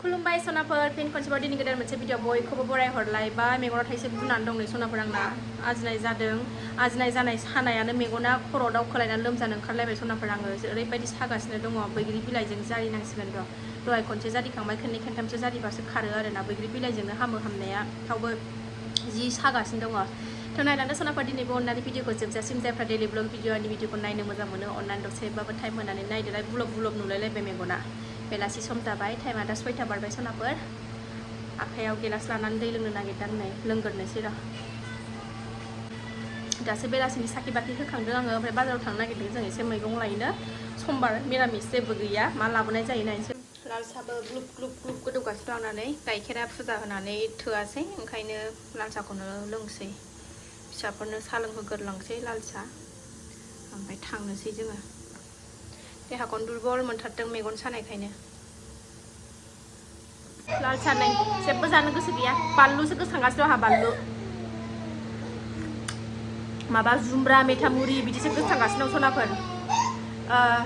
खुलुमबाय सनाफोर फिन खनसेबाव दिनै गोदान मोनसे भिडिअ बयखौबो बरायहरलायबाय मेगनाव थाइसे बुनानै दं नै सनाफोर आंना आजिनाय जादों आजिनाय जानाय सानायानो मेगना खर' दावखोलायनानै लोमजानो ओंखारलायबाय सनाफोर आङो ओरैबायदि सागासिनो दङ बैग्रि बिलाइजों जारिनांसिगोन र' दहाय खनसे जारिखांबाय खननै खनथामसो जारिबासो खारो आरोना बैग्रि बिलाइजोंनो हामो हामनाया थेवबो जि सागासिनो दङ थ' नायलांदो सनाफोर दिनैबो अननानै भिडिअखौ जोबजासिम जायफ्रा डेलि ब्लग भिडिअनि भिडिअखौ नायनो मोजां मोनो अननानै दसेबाबो टाइम होनानै नायदोलाय बुलब बुलब नुलायलायबाय मेगना बेलासि सम जाबाय टाइमा दा 6टा बारबाय सनाफोर आखायाव गिलास लानानै दै लोंनो नागिरदों नै लोंगोरनोसै र' दासो बेलासिनि साखि बाखि होखांदों आङो ओमफ्राय बाजाराव थांनो नागिरदों जों एसे मैगं लायनो समबार मिरामिस जेबो गैया मा लाबोनाय जायो नायनोसै लाल साहाबो ग्लुब ग्लुब ग्लुब गोदौगासिनो लानानै गाइखेरा फुजा होनानै थोआसै ओंखायनो लाल साहाखौनो लोंसै फिसाफोरनो साहा लोंहोगोरलांसै लाल साहा ओमफ्राय थांनोसै जोङो देहाखौनो दुरबल मोनथारदों मेगन सानायखायनो लाल साहा नै जेबो जानो गोसो गैया बानलुसो गोसोखांगासिनो आंहा बानलु माबा जुमब्रा मेथामुरि बिदिसो गोसोखांगासिनो दं सनाफोर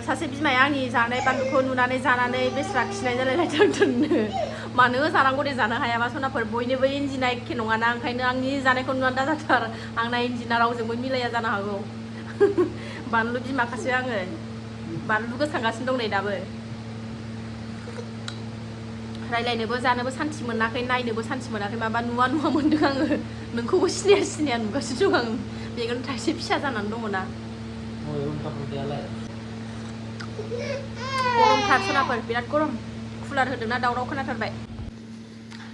सासे बिमाया आंनि जानाय बानलुखौ नुनानै जानानै बेसेरा खिनाय जालायलायथारदोंनो मानो जानांगौ दे जानो हायाबा सनाफोर बयनिबो इन्जिना एखे नङाना ओंखायनो आंनि जानायखौ नुनानै दाजाथार आंना इन्जिना रावजोंबो मिलाया जानो हागौ बानलु बिमाखासो आङो बानलु गोसोखांगासिनो दं नै दाबो रायलायनोबो जानोबो सान्थि मोनाखै नायनोबो सान्थि मोनाखै माबा नुवा नुवा मोन्दों आङो नोंखौबो सिनाया सिनाया नुगासिनो दं आं मेगन थाइसे फिसा जानानै दङ ना गरमथार सनाफोर बिराद गरम कुलार होदोंना दावराव खोनाथारबाय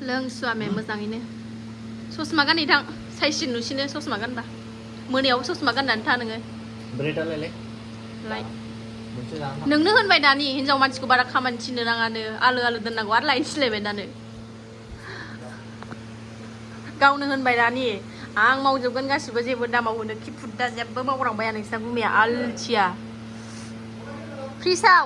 लोंसुवामे मोजाङैनो ससमा गानहैथां साइसिन नुसिनो ससमा गानबा मोनायाव ससमा गाननानै था नोङो लाय नोंनो होनबाय दानि हिनजाव मानसिखौ बारा खामानि थिननो नाङानो आलो आलो दोननांगौ आरो लायनो सिलायबाय दानो गावनो होनबाय दानि आं मावजोबगोन गासिबो जेबो दामाव होनो खिफुद दा जेबो मावग्रांबाया नोंसिना गुमैया आलथिया फ्रिजआव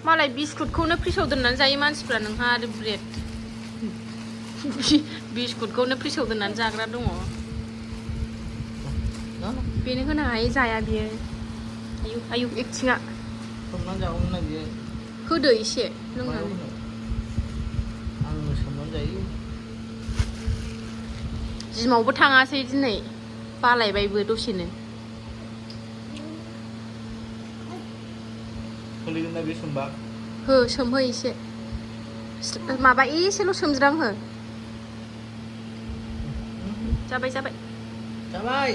मालाय बिस्कुटखौनो फ्रिजआव दोननानै जायो मानसिफ्रा नोंहा आरो ब्रेड बिस्कुटखौनो फ्रिजआव दोननानै जाग्रा दङ बेनो होनो हायो जाया बियो आयु आयु एक्टिङा होदो एसे लोंनानै जिमावबो थाङासै दिनै बालायबायबो दसेनो हो सोमहो एसे माबा एसेल' सोमज्रां हो जाबाय जाबाय जाबाय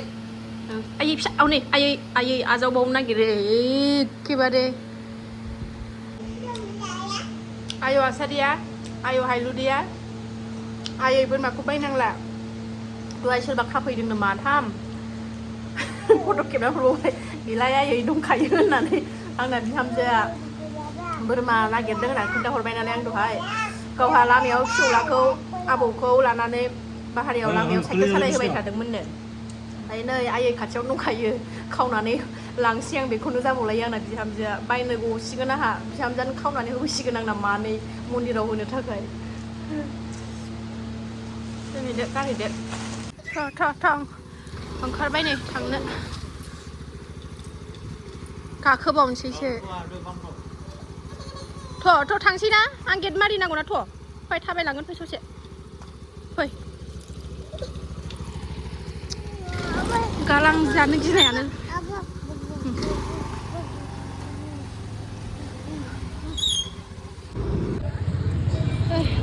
आयै फिसा औ नै आयै आयै आजावबावनो नागिरो एखेबारे आय' आसारिया आय' हायलुदिया आयै बोरमाखौ बायनांला दहाय सोरबा खाफैदोंनो माथाम फट' खेबना हरबावबाय गैला आयै दंखायो होननानै आंना बिहामजोआ बोरमा नागिरदों होननानै खोन्थाहरबाय नालाय आं दहाय गावहा लामायाव फिसौलाखौ आबौखौ लानानै बाहेरायाव लामायाव साइकेल सालायहोबाय थादोंमोननो ओमफ्राय नै आयै खाथियावनो दंखायो खावनानै लांसै आं बेखौनो जाबावलायो आंना बिहामजोआ बायनो गसिगोन आंहा बिहामजोआनो खावनानै होफैसिगोन आंना मानै मन्दिराव होनो थाखाय दोनहैदो गारहैदो थां ओंखारबाय नै थांनो गाखोबावनोसैसो थ' थांसै ना आं गेट मारिनांगौ ना थ' फै थाबायलांगोन फै ससे फै गालां जानो गिनायानो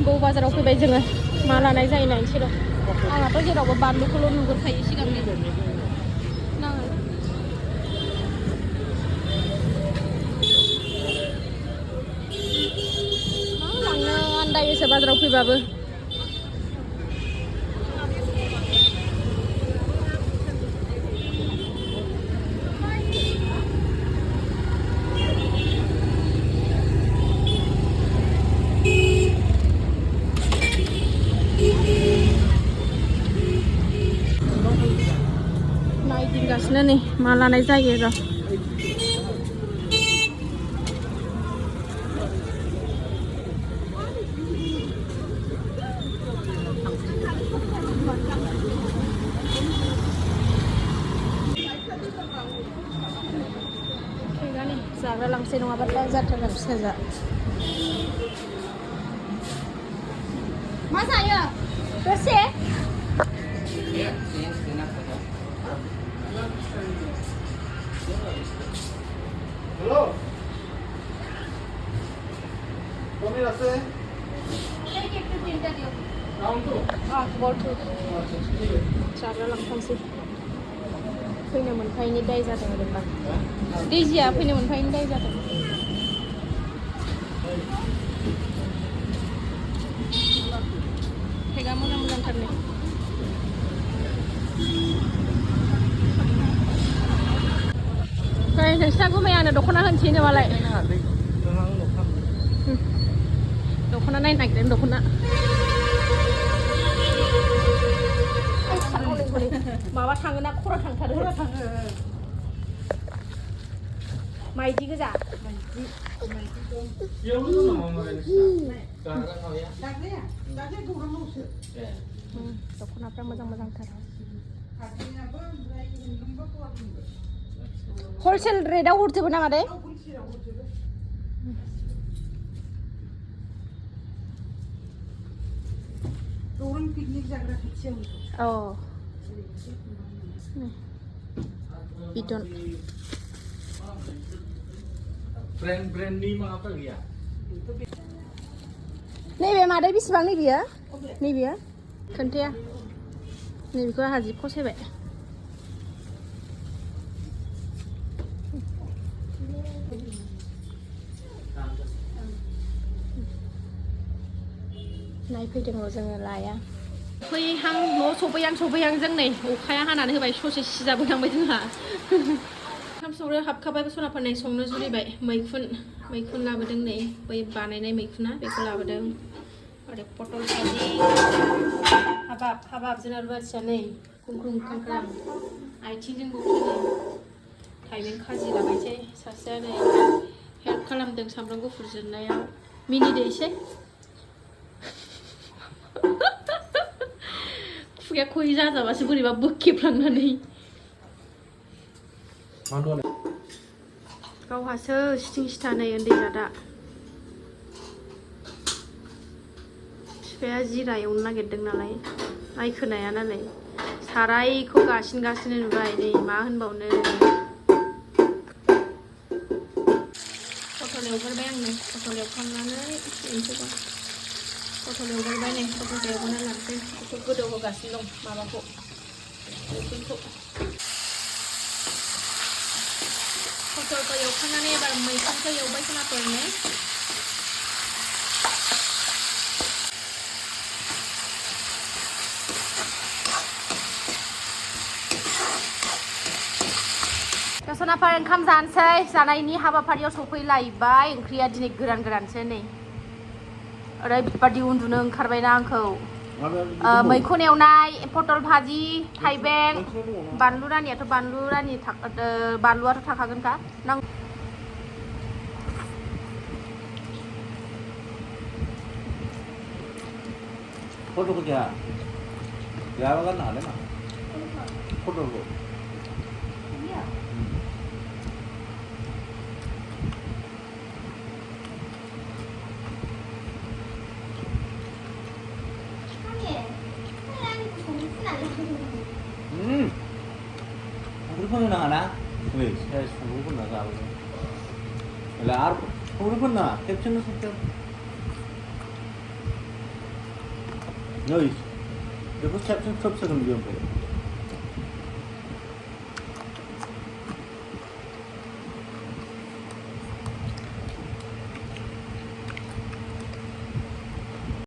बौ बाजाराव फैबाय जोङो मा लानाय जायो नायनोसै र' आंहाथ' जेरावबो बानलुखौल' नुगोरखायो सिगांनि नाङा मा लांनो आन्दायोसो बाजाराव फैबाबो नायदिंगासिनो नै मा लानाय जायो र' जाग्रा लांसै दसे नङाबाथाय जाथारगोन फिसाजोआ मा जायो दसे Hello. Tommy আছে? একটু তিনটা দিও Round 2. बलथु जाग्रा लांफानोसै फैनो मोनफायैनि दाय जादों ओरैबा दैजिया फैनो मोनफायैनि दाय जादों थाइगा मोजां मोजांथारनो ओमफ्राय नोंस्रा गुमैयानो दख'ना होनसै नामालाय दख'ना नायनो नागिरदों दख'ना माबा थाङोना खरा थांथारो माइदि गोजा दख'नाफ्रा मोजां मोजांथार हलसेल रेटआव हरजोबो नामा दे पिकनिक जाग्रा खाथियाव औ बिदन ब्रेन्डनि माबाफोर गैया नैबे मादै बेसेबां नैबेयो नैबेयो खोन्थाया नैबेखौ आंहा जि फसायबाय नायफैदों जोङो लाया फैहां न' सफैहां जों नै अखाया हानानै होबाय ससे सिजाबोहांबाय जोंहा ओंखाम संग्रो हाबखाबाय सनाफोरनै संनो जुरिबाय मैखुन लाबोदों नै बै बानायनाय मैखुना बेखौ लाबोदों आरो पटल भाजि हाबाब जोंना रुवाथिया नै गुंग्रुं खांख्रां आथिंजों बौदों थाइबें खाजि लागायसै सासेया नै हेल्प खालामदों सामब्राम गुफुर जिरनायाव मिनिदो एसे खुगाया खै जाजाबासो बोरैबा बोखेबलांनानै गावहासो सिथिं सिथा नै उन्दै जादा बिफाया जिरा एवनो नागिरदों नालाय नायखोनाया नालाय सारायखौ गासिनगासिनो नुबाय नै मा होनबावनो पटल एवगोरबाय आङो पटल एवखांनानै ओंख्रिखौ पटल एवगोरबाय नै पटलखौ एवगोरना लानोसै बेखौ गोदौ होगासिनो दं माबाखौ मैखुनखौ पटलखौ एवखांनानै एबार मैखुनखौ एवबाय खोनाफोरनो सनाफोर ओंखाम जानोसै जानायनि हाबाफारियाव सफैलायबाय ओंख्रिया दिनै गोरानसो नै ओरैबादि उन्दुनो ओंखारबायना आंखौ मैखुन एवनाय पटल भाजि थाइबें बानलु रानियाथ' बानलुआथ' थाखागोनखा पटलखौ जाया जायाबा गारनो हादों ना पटलखौ संख्रि फोनो नाङा ना नै सेस संख्रि फोनना जाबोदों એટલે આર સંख्रि फोनना खेबसेनो संख्रि नै बेखौ खेबसेनो थ्रोब सोगोन बियो ओमफ्राय